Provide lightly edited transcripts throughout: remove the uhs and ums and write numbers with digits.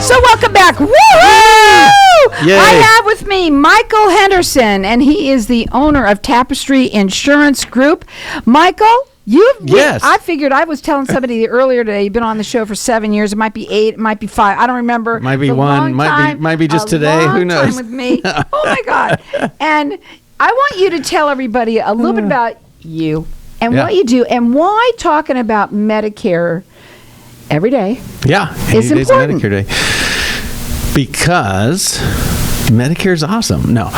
So welcome back. Woo-hoo! I have with me Michael Henderson, and he is the owner of Tapestry Insurance Group. Michael, Yes. I figured, I was telling somebody earlier today, you've been on the show for 7 years. It might be 8, it might be 5. I don't remember. Might be 1. Might be just today. Who knows? Time with me. Oh my God! And I want you to tell everybody a little bit about you and what you do and why talking about Medicare every day. Yeah, is important. Medicare Day. Because Medicare is awesome. No,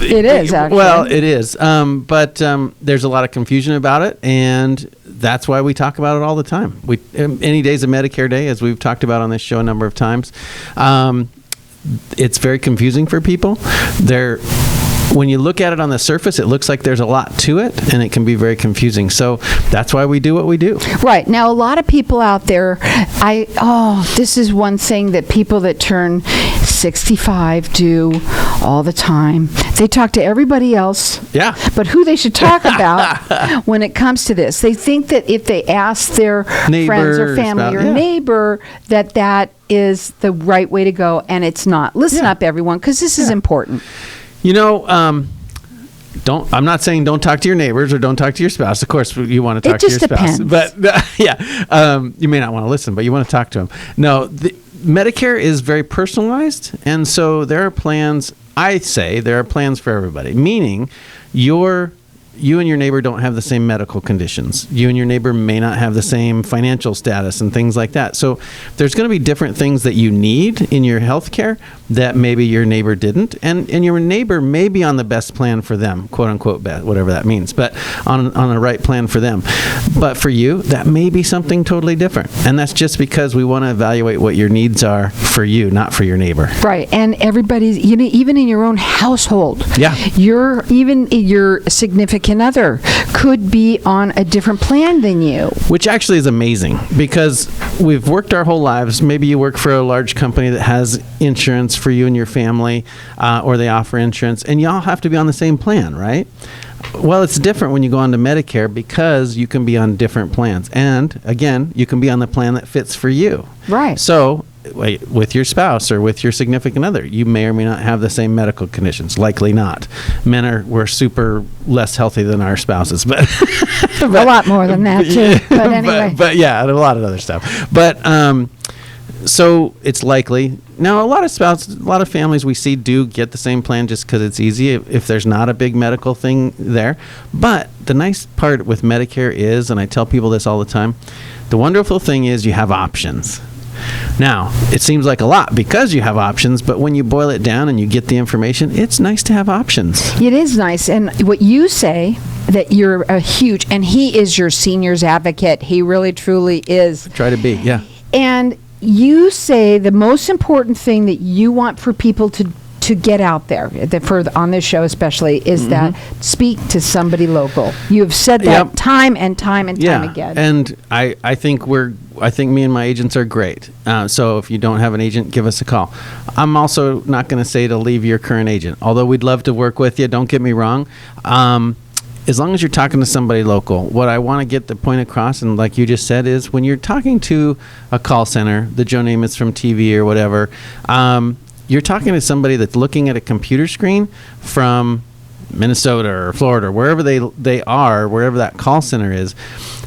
it is actually. Well, it is, but there's a lot of confusion about it, and that's why we talk about it all the time. Any day's a Medicare Day, as we've talked about on this show a number of times. It's very confusing for people. When you look at it on the surface, it looks like there's a lot to it, and it can be very confusing. So that's why we do what we do. Right. Now, a lot of people out there, this is one thing that people that turn 65 do all the time. They talk to everybody else, but who they should talk about when it comes to this. They think that if they ask their friends or family or neighbor that is the right way to go, and it's not. Listen up, everyone, because this is important. You know, I'm not saying don't talk to your neighbors or don't talk to your spouse. Of course, you want to talk to your spouse. But you may not want to listen, but you want to talk to them. No, Medicare is very personalized. And so there are plans, I say there are plans for everybody, meaning you and your neighbor don't have the same medical conditions. You and your neighbor may not have the same financial status and things like that. So there's going to be different things that you need in your health care that maybe your neighbor didn't. And your neighbor may be on the best plan for them, quote unquote, whatever that means, but on the right plan for them. But for you, that may be something totally different. And that's just because we want to evaluate what your needs are for you, not for your neighbor. Right. And everybody's, even in your own household, your significant other could be on a different plan than you. Which actually is amazing because we've worked our whole lives. Maybe you work for a large company that has insurance for you and your family, or they offer insurance, and y'all have to be on the same plan, right? Well, it's different when you go on to Medicare because you can be on different plans. And again, you can be on the plan that fits for you. Right. So with your spouse or with your significant other, you may or may not have the same medical conditions. Likely not. We're super less healthy than our spouses, but a lot more than that too. But anyway. But yeah, and a lot of other stuff. But so it's likely. Now, a lot of families we see do get the same plan just because it's easy if there's not a big medical thing there. But the nice part with Medicare is, and I tell people this all the time, the wonderful thing is you have options. Now, it seems like a lot because you have options, but when you boil it down and you get the information, it's nice to have options. It is nice. And what you say, that you're a huge, and he is your seniors advocate. He really, truly is. I try to be, yeah. And you say the most important thing that you want for people to get out there, on this show especially, is that speak to somebody local. You have said that time and time again. And I think me and my agents are great. So if you don't have an agent, give us a call. I'm also not going to say to leave your current agent, although we'd love to work with you. Don't get me wrong. As long as you're talking to somebody local, what I want to get the point across, and like you just said, is when you're talking to a call center, the Joe Namath's from TV or whatever, you're talking to somebody that's looking at a computer screen from Minnesota or Florida, or wherever they are, wherever that call center is.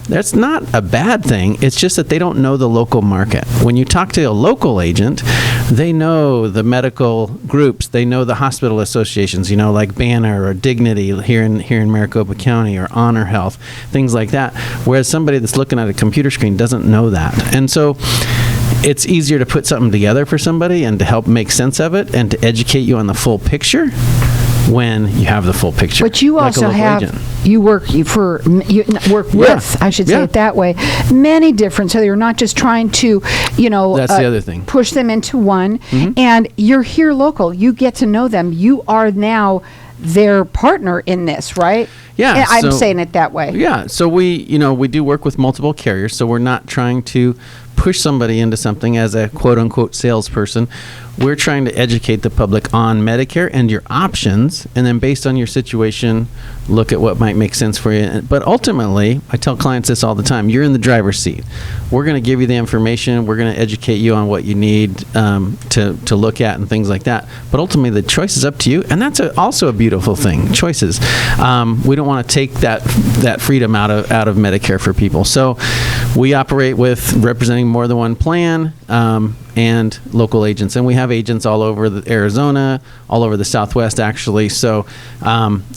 That's not a bad thing. It's just that they don't know the local market. When you talk to a local agent, they know the medical groups. They know the hospital associations, like Banner or Dignity here in Maricopa County, or Honor Health, things like that. Whereas somebody that's looking at a computer screen doesn't know that. And so it's easier to put something together for somebody and to help make sense of it and to educate you on the full picture when you have the full picture. But you also have, you work with, I should say it that way, many different, so you're not just trying to, that's the other thing, push them into one, and you're here local. You get to know them. You are now their partner in this, right? Yeah. And I'm saying it that way. Yeah. So we do work with multiple carriers, so we're not trying to push somebody into something as a quote-unquote salesperson. we're trying to educate the public on Medicare and your options, and then based on your situation, look at what might make sense for you. But ultimately, I tell clients this all the time, you're in the driver's seat. We're going to give you the information. We're going to educate you on what you need to look at and things like that. But ultimately, the choice is up to you, and that's also a beautiful thing, choices. We don't want to take that freedom out of Medicare for people. So we operate with representing more than one plan and local agents. And we have agents all over Arizona, all over the Southwest, actually. So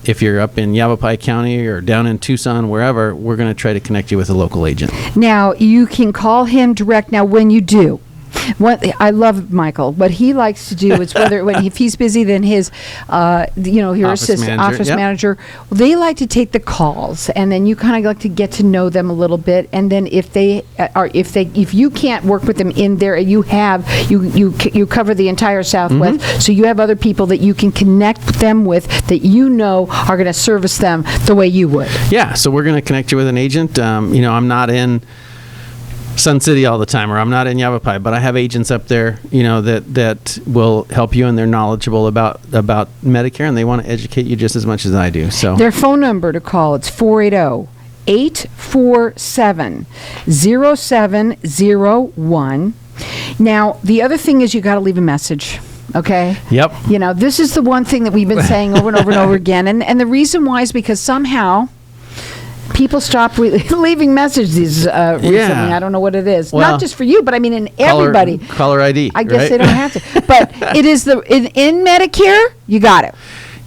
if you're up in Yavapai County or down in Tucson, wherever, we're going to try to connect you with a local agent. Now, you can call him direct. Now, when you do, what I love Michael, what he likes to do is if he's busy, then his, your office manager, they like to take the calls, and then you kind of like to get to know them a little bit, and then if you can't work with them in there, you cover the entire Southwest, so you have other people that you can connect them with that are going to service them the way you would. Yeah, so we're going to connect you with an agent. I'm not in Sun City all the time, or I'm not in Yavapai, but I have agents up there, that will help you, and they're knowledgeable about Medicare, and they want to educate you just as much as I do. So their phone number to call, it's 480-847-0701. Now, the other thing is you got to leave a message. Okay? Yep. This is the one thing that we've been saying over and over and over again, and the reason why is because somehow people stop leaving messages recently. I don't know what it is. Well, not just for you, but I mean in everybody. Caller ID. I guess they don't have to. But it is in Medicare, you got it.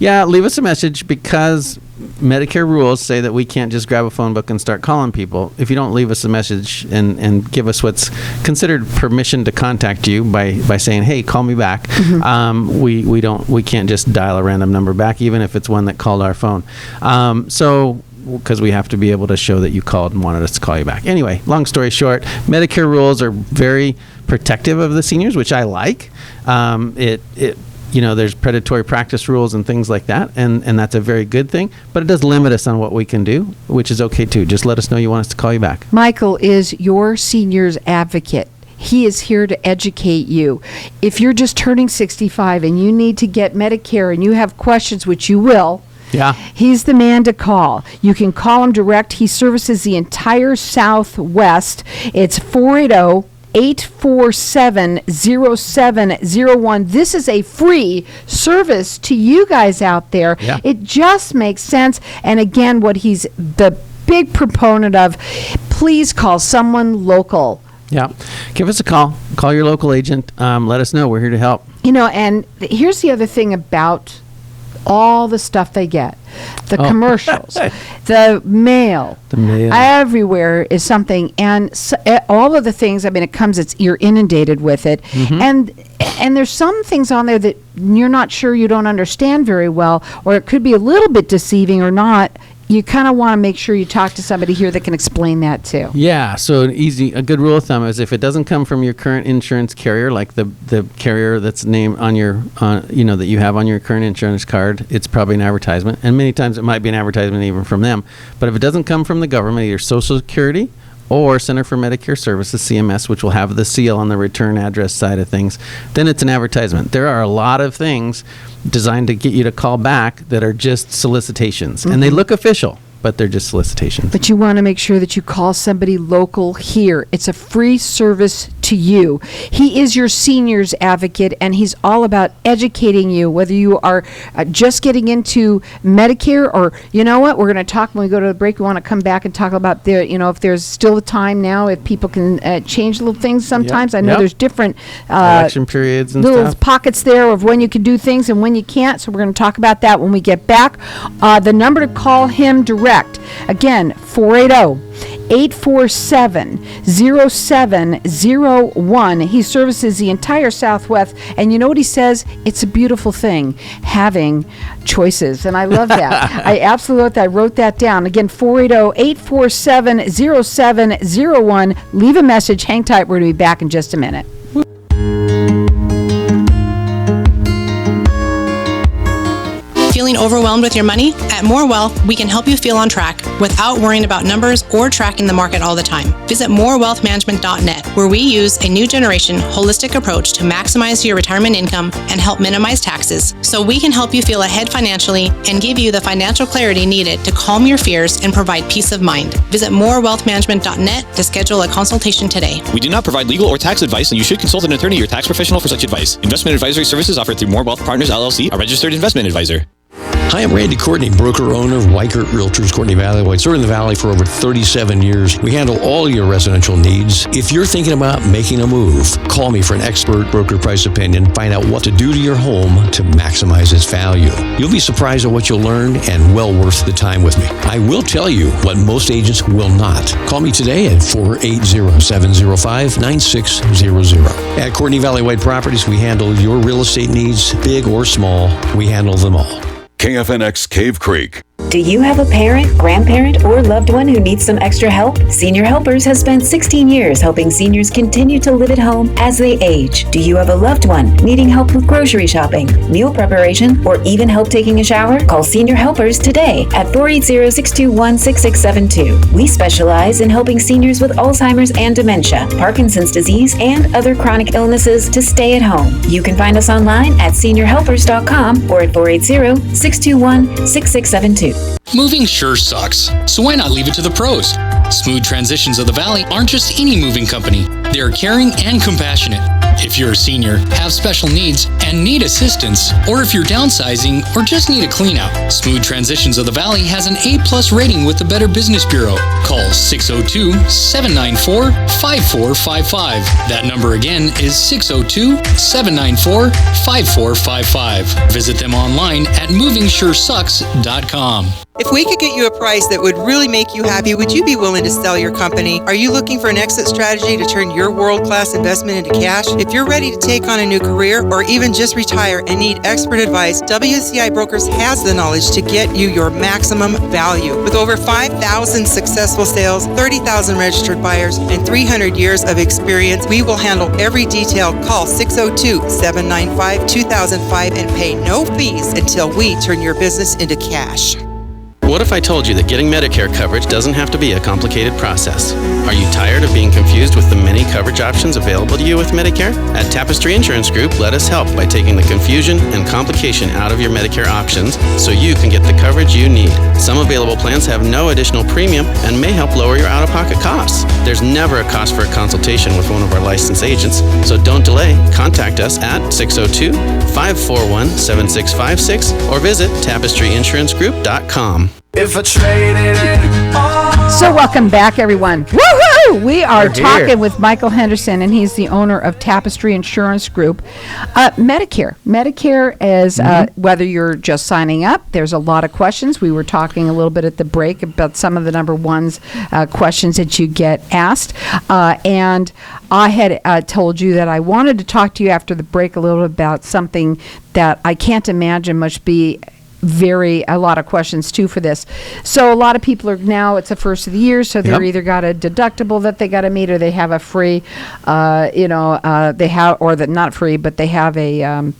Yeah, leave us a message, because Medicare rules say that we can't just grab a phone book and start calling people. If you don't leave us a message and give us what's considered permission to contact you by saying, hey, call me back, we can't just dial a random number back, even if it's one that called our phone. Because we have to be able to show that you called and wanted us to call you back. Anyway, long story short, Medicare rules are very protective of the seniors, which I like. There's predatory practice rules and things like that, and that's a very good thing, but it does limit us on what we can do, which is okay too. Just let us know you want us to call you back. Michael is your seniors advocate. He is here to educate you. If you're just turning 65 and you need to get Medicare and you have questions, which you will, yeah, he's the man to call. You can call him direct. He services the entire Southwest. It's 480-847-0701. This is a free service to you guys out there. Yeah. It just makes sense. And again, what he's the big proponent of, please call someone local. Yeah. Give us a call. Call your local agent. Let us know. We're here to help. And here's the other thing about all the stuff they get, the commercials, the mail, everywhere is something, and all of the things. I mean, you're inundated with it, and there's some things on there that you're not sure, you don't understand very well, or it could be a little bit deceiving or not. You kind of want to make sure you talk to somebody here that can explain that too. Yeah, so a good rule of thumb is if it doesn't come from your current insurance carrier, like the carrier that's named on your, that you have on your current insurance card, it's probably an advertisement. And many times it might be an advertisement even from them. But if it doesn't come from the government, either Social Security or Center for Medicare Services, CMS, which will have the seal on the return address side of things, then it's an advertisement. There are a lot of things designed to get you to call back that are just solicitations. And they look official, but they're just solicitations. But you want to make sure that you call somebody local here. It's a free service to you. He is your seniors advocate, and he's all about educating you, whether you are just getting into Medicare, or you know what, we're going to talk when we go to the break. We want to come back and talk about if there's still a time now, if people can change little things sometimes. I know there's different election periods and little stuff. Pockets there of when you can do things and when you can't. So we're going to talk about that when we get back. The number to call him direct, again, 480-847-0701. He services the entire Southwest, and you know what he says? It's a beautiful thing, having choices, and I love that. I absolutely love that. I wrote that down. Again, 480-847-0701. Leave a message. Hang tight. We're going to be back in just a minute. Feeling overwhelmed Overwhelmed with your money? At More Wealth, we can help you feel on track without worrying about numbers or tracking the market all the time. Visit morewealthmanagement.net, where we use a new generation holistic approach to maximize your retirement income and help minimize taxes, so we can help you feel ahead financially and give you the financial clarity needed to calm your fears and provide peace of mind. Visit morewealthmanagement.net to schedule a consultation today. We do not provide legal or tax advice, and you should consult an attorney or tax professional for such advice. Investment advisory services offered through More Wealth Partners, LLC, a registered investment advisor. Hi, I'm Randy Courtney, broker-owner of Weichert Realtors, Courtney Valley. I've served in the Valley for over 37 years. We handle all your residential needs. If you're thinking about making a move, call me for an expert broker price opinion. Find out what to do to your home to maximize its value. You'll be surprised at what you'll learn and well worth the time with me. I will tell you what most agents will not. Call me today at 480-705-9600. At Courtney Valley White Properties, we handle your real estate needs, big or small. We handle them all. KFNX Cave Creek. Do you have a parent, grandparent, or loved one who needs some extra help? Senior Helpers has spent 16 years helping seniors continue to live at home as they age. Do you have a loved one needing help with grocery shopping, meal preparation, or even help taking a shower? Call Senior Helpers today at 480-621-6672. We specialize in helping seniors with Alzheimer's and dementia, Parkinson's disease, and other chronic illnesses to stay at home. You can find us online at seniorhelpers.com or at 480-621-6672. Moving sure sucks, so why not leave it to the pros? Smooth Transitions of the Valley aren't just any moving company. They are caring and compassionate. If you're a senior, have special needs, and need assistance, or if you're downsizing or just need a clean out, Smooth Transitions of the Valley has an A+ rating with the Better Business Bureau. Call 602-794-5455. That number again is 602-794-5455. Visit them online at movingsuresucks.com. If we could get you a price that would really make you happy, would you be willing to sell your company? Are you looking for an exit strategy to turn your world-class investment into cash? If you're ready to take on a new career or even just retire and need expert advice, WCI Brokers has the knowledge to get you your maximum value. With over 5,000 successful sales, 30,000 registered buyers, and 300 years of experience, we will handle every detail. Call 602-795-2005 and pay no fees until we turn your business into cash. What if I told you that getting Medicare coverage doesn't have to be a complicated process? Are you tired of being confused with the many coverage options available to you with Medicare? At Tapestry Insurance Group, let us help by taking the confusion and complication out of your Medicare options so you can get the coverage you need. Some available plans have no additional premium and may help lower your out-of-pocket costs. There's never a cost for a consultation with one of our licensed agents, so don't delay. Contact us at 602-541-7656 or visit tapestryinsurancegroup.com. So welcome back, everyone. Woohoo! We are talking with Michael Henderson, and he's the owner of Tapestry Insurance Group. Medicare is whether you're just signing up. There's a lot of questions. We were talking a little bit at the break about some of the number ones questions that you get asked. And I had told you that I wanted to talk to you after the break a little bit about something that I can't imagine must be a lot of questions too for this. So a lot of people are now, it's the first of the year, so they're either got a deductible that they got to meet, or they have a free, they have, or the not free, but they have a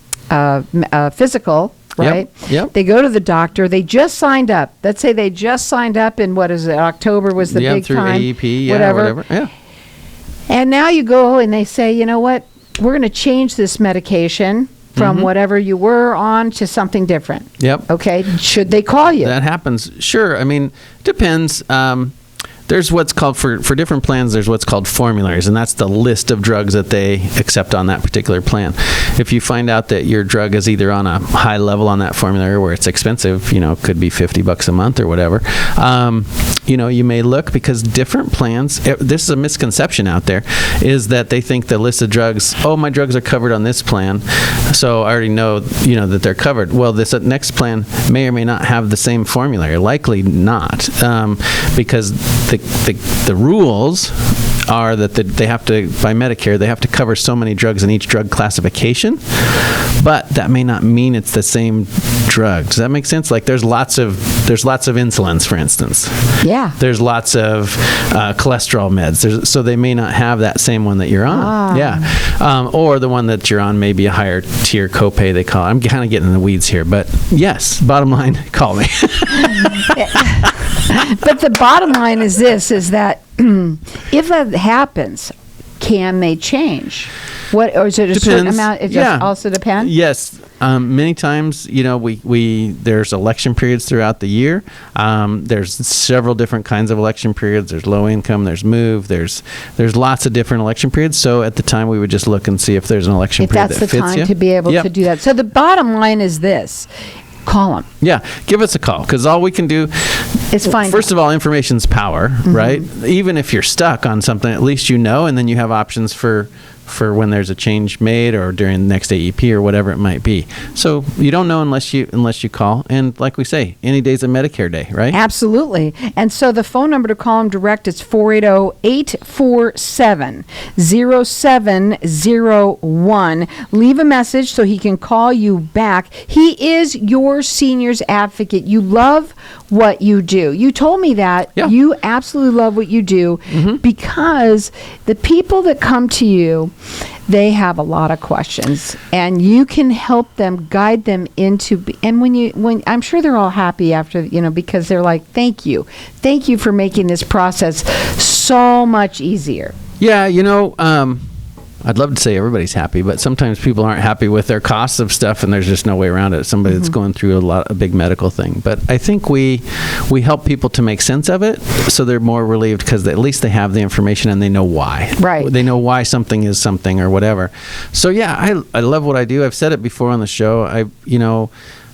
physical, right? Yep. They go to the doctor. They just signed up. Let's say they just signed up in, October was the big through time. AEP, whatever. Yeah. And now you go and they say, you know what? We're going to change this medication from whatever you were on to something different. Yep. Okay. Should they call you? That happens. Sure. I mean, depends. There's what's called, for different plans, there's what's called formularies, and that's the list of drugs that they accept on that particular plan. If you find out that your drug is either on a high level on that formulary where it's expensive, it could be $50 a month or whatever, you may look, because different plans, this is a misconception out there, is that they think the list of drugs, my drugs are covered on this plan, so I already know, that they're covered. Well, this next plan may or may not have the same formulary, likely not, because the rules are that they have to, by Medicare, they have to cover so many drugs in each drug classification, but that may not mean it's the same drug. Does that make sense? Like there's lots of insulins, for instance. Yeah. There's lots of cholesterol meds. So they may not have that same one that you're on. Yeah. Or the one that you're on may be a higher tier copay, they call it. I'm kind of getting in the weeds here, but yes, bottom line, call me. But the bottom line is this, is that if that happens, can they change? Or is it a certain amount? It just also depends? Yes. Many times, we there's election periods throughout the year. There's several different kinds of election periods. There's low income, there's move, there's lots of different election periods. So at the time, we would just look and see if there's an election period that fits you. If that's the time to be able to do that. So the bottom line is this. Call them. Yeah, give us a call, because all we can do is find first of all, information's power, right? Even if you're stuck on something, at least you know, and then you have options for when there's a change made or during the next AEP or whatever it might be. So you don't know unless you call. And like we say, any day's a Medicare day, right? Absolutely. And so the phone number to call them direct is 480-847-0701. Leave a message so he can call you back. He is your seniors advocate. You love what you do. You told me that. Yeah. You absolutely love what you do because the people that come to you, they have a lot of questions, and you can help them, guide them into. And when I'm sure they're all happy after, because they're like, thank you for making this process so much easier. Yeah, I'd love to say everybody's happy, but sometimes people aren't happy with their costs of stuff, and there's just no way around it. Somebody that's going through a big medical thing. But I think we help people to make sense of it, so they're more relieved because at least they have the information and they know why. Right. They know why something is something or whatever. So yeah, I love what I do. I've said it before on the show.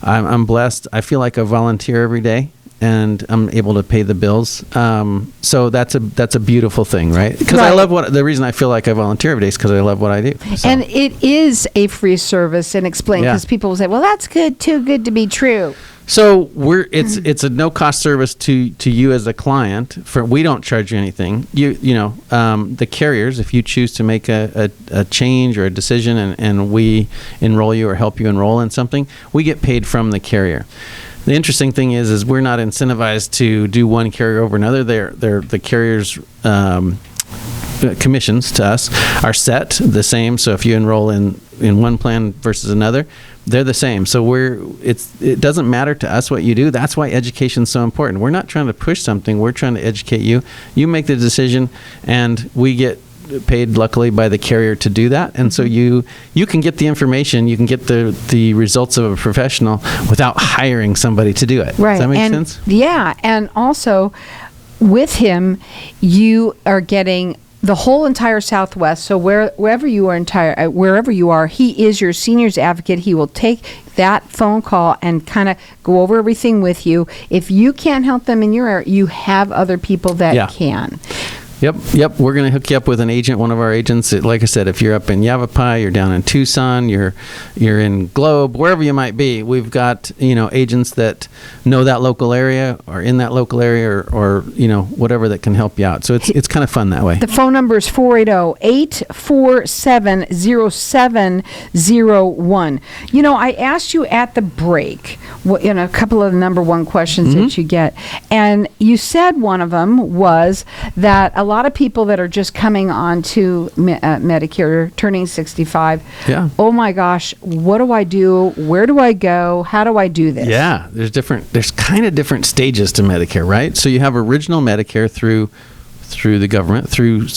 I'm blessed. I feel like I volunteer every day, and I'm able to pay the bills. So that's a beautiful thing, right? Because I love the reason I feel like I volunteer every day is because I love what I do. So. And it is a free service, and explain, because people will say, well, that's good, too good to be true. So it's a no cost service to you as a client. We don't charge you anything. The carriers, if you choose to make a change or a decision, and we enroll you or help you enroll in something, we get paid from the carrier. The interesting thing is we're not incentivized to do one carrier over another. They're the carriers' commissions to us are set the same. So if you enroll in one plan versus another, they're the same. So it doesn't matter to us what you do. That's why education is so important. We're not trying to push something. We're trying to educate you. You make the decision, and we get paid luckily by the carrier to do that. And so you can get the information, you can get the results of a professional without hiring somebody to do it. Right. Does that make sense? Yeah. And also with him, you are getting the whole entire Southwest. So wherever you are, he is your seniors advocate. He will take that phone call and kind of go over everything with you. If you can't help them in your area, you have other people that can. Yep. We're going to hook you up with an agent, one of our agents. Like I said, if you're up in Yavapai, you're down in Tucson, you're in Globe, wherever you might be, we've got, agents that know that local area or in that local area or whatever that can help you out. So it's kind of fun that way. The phone number is 480-847-0701. I asked you at the break, a couple of the number one questions that you get, and you said one of them was that a lot of people that are just coming on to Medicare, turning 65, oh my gosh, what do I do? Where do I go? How do I do this? Yeah, there's kind of different stages to Medicare, right? So you have original Medicare through the government, through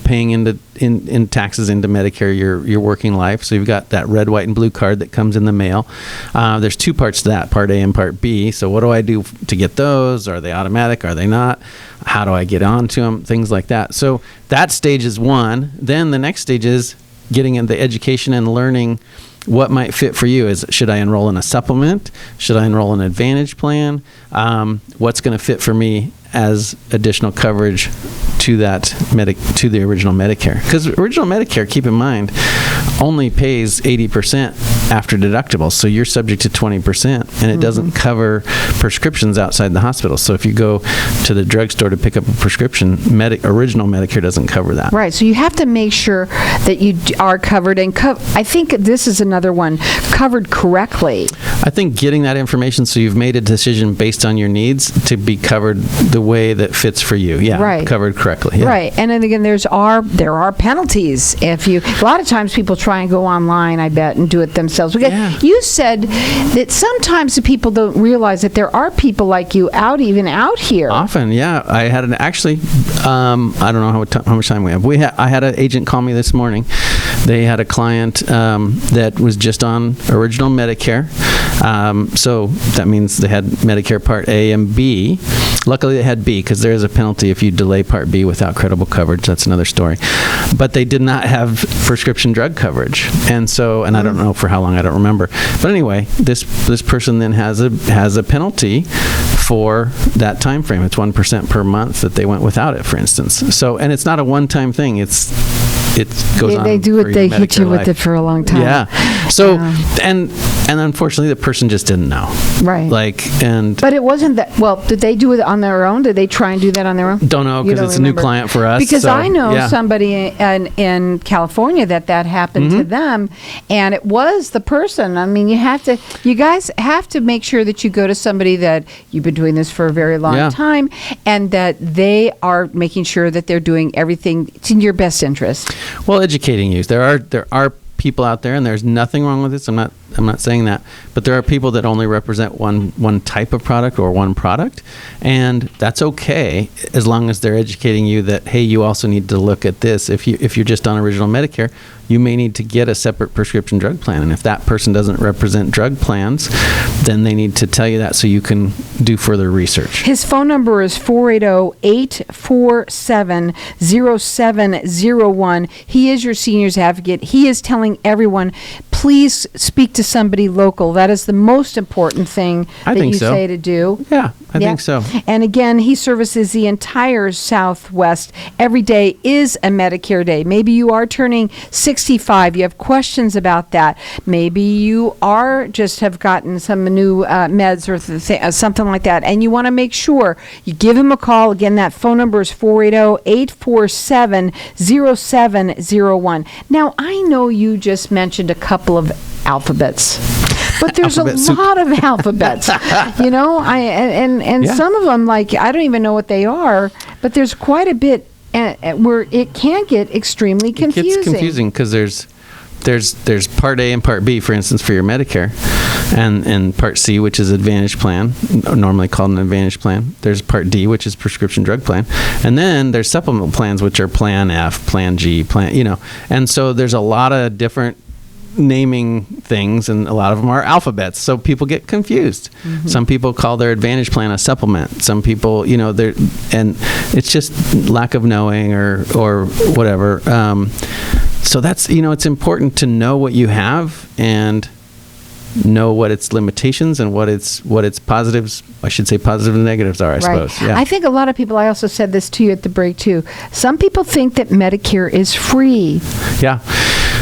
paying in taxes into Medicare your working life. So you've got that red, white, and blue card that comes in the mail. There's two parts to that, Part A and Part B. So what do I do to get those? Are they automatic? Are they not? How do I get onto them? Things like that. So that stage is one. Then the next stage is getting into education and learning what might fit for you. Should I enroll in a supplement? Should I enroll in an Advantage plan? What's going to fit for me as additional coverage to to the original Medicare? Because original Medicare, keep in mind, only pays 80% after deductibles. So you're subject to 20%, and it doesn't cover prescriptions outside the hospital. So if you go to the drugstore to pick up a prescription, original Medicare doesn't cover that. Right. So you have to make sure that you are covered. And I think this is another one, covered correctly. I think getting that information so you've made a decision based on your needs to be covered the way that fits for you. Yeah. Right. Covered correctly. Yeah. Right. And then again, there are penalties if you. A lot of times people try and go online, I bet, and do it themselves. Because you said that sometimes the people don't realize that there are people like you out here. Often, yeah. I had I don't know how much time we have. I had an agent call me this morning. They had a client that was just on original Medicare. So that means they had Medicare Part A and B. Luckily, they had B, because there is a penalty if you delay Part B without credible coverage. That's another story. But they did not have prescription drug coverage, and I don't know for how long. I don't remember. But anyway, this person then has a penalty for that time frame. It's 1% per month that they went without it, for instance. So, and it's not a one-time thing. It goes on. They do it. They hit you with it for a long time. Yeah. So, and unfortunately, the person just didn't know. Right. But it wasn't that. Well, did they do it on their own? Did they try and do that on their own? Don't know, because it's a new client for us. Because I know somebody in California that happened to them, and it was the person. I mean, you guys have to make sure that you go to somebody that you've been doing this for a very long time, and that they are making sure that they're doing everything. It's in your best interest. Well, educating you. There are people out there, and there's nothing wrong with this. I'm not saying that, but there are people that only represent one type of product or one product, and that's okay as long as they're educating you that, hey, you also need to look at this. If you're just on original Medicare, you may need to get a separate prescription drug plan, and if that person doesn't represent drug plans, then they need to tell you that so you can do further research. His phone number is 480-847-0701. He is your seniors advocate. He is telling everyone, please speak to somebody local. That is the most important thing say to do. Yeah, I think so. And again, he services the entire Southwest. Every day is a Medicare day. Maybe you are turning 65. You have questions about that. Maybe you have gotten some new meds or something like that, and you want to make sure you give him a call. Again, that phone number is 480-847-0701. Now, I know you just mentioned a couple of alphabets, but there's a lot of alphabets, and some of them, like, I don't even know what they are, but there's quite a bit where it can get extremely confusing. It gets confusing because there's Part A and Part B, for instance, for your Medicare, and Part C, which is Advantage Plan, normally called an Advantage Plan. There's Part D, which is Prescription Drug Plan, and then there's supplement plans, which are Plan F, Plan G, and so there's a lot of different naming things, and a lot of them are alphabets, so people get confused. Some people call their Advantage Plan a supplement. Some people, and it's just lack of knowing or whatever. So that's, it's important to know what you have and know what its limitations and what its positives, I should say positives and negatives are, I suppose. Yeah. I think a lot of people, I also said this to you at the break too, some people think that Medicare is free. Yeah.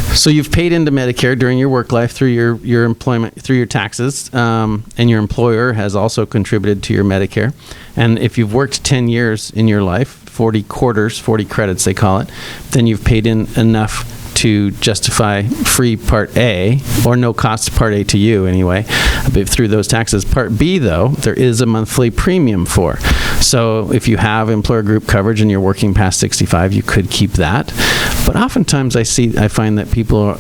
So you've paid into Medicare during your work life through your employment, through your taxes, and your employer has also contributed to your Medicare. And if you've worked 10 years in your life, 40 quarters, 40 credits they call it, then you've paid in enough to justify free Part A, or no cost Part A to you anyway, through those taxes. Part B, though, there is a monthly premium for. So if you have employer group coverage and you're working past 65, you could keep that. But oftentimes I find that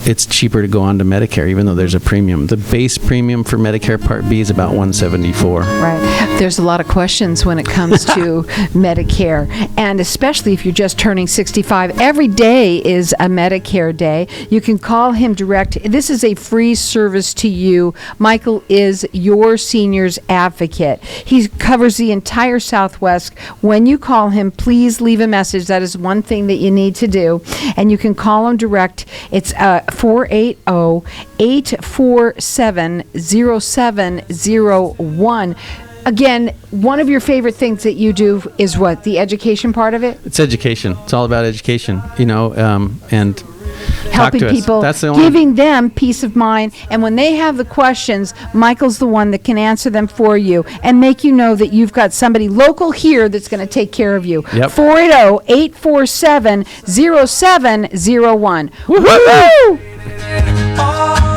it's cheaper to go on to Medicare, even though there's a premium. The base premium for Medicare Part B is about $174. Right. There's a lot of questions when it comes to Medicare, and especially if you're just turning 65. Every day is a Medicare day. You can call him direct. This is a free service to you. Michael is your seniors advocate. He covers the entire Southwest. When you call him, please leave a message. That is one thing that you need to do. And you can call him direct. It's 480-847-0701. Again, one of your favorite things that you do is what? The education part of it? It's education. It's all about education, and helping people, giving them peace of mind. And when they have the questions, Michael's the one that can answer them for you and make you know that you've got somebody local here that's going to take care of you. 480-847-0701. Woo-hoo!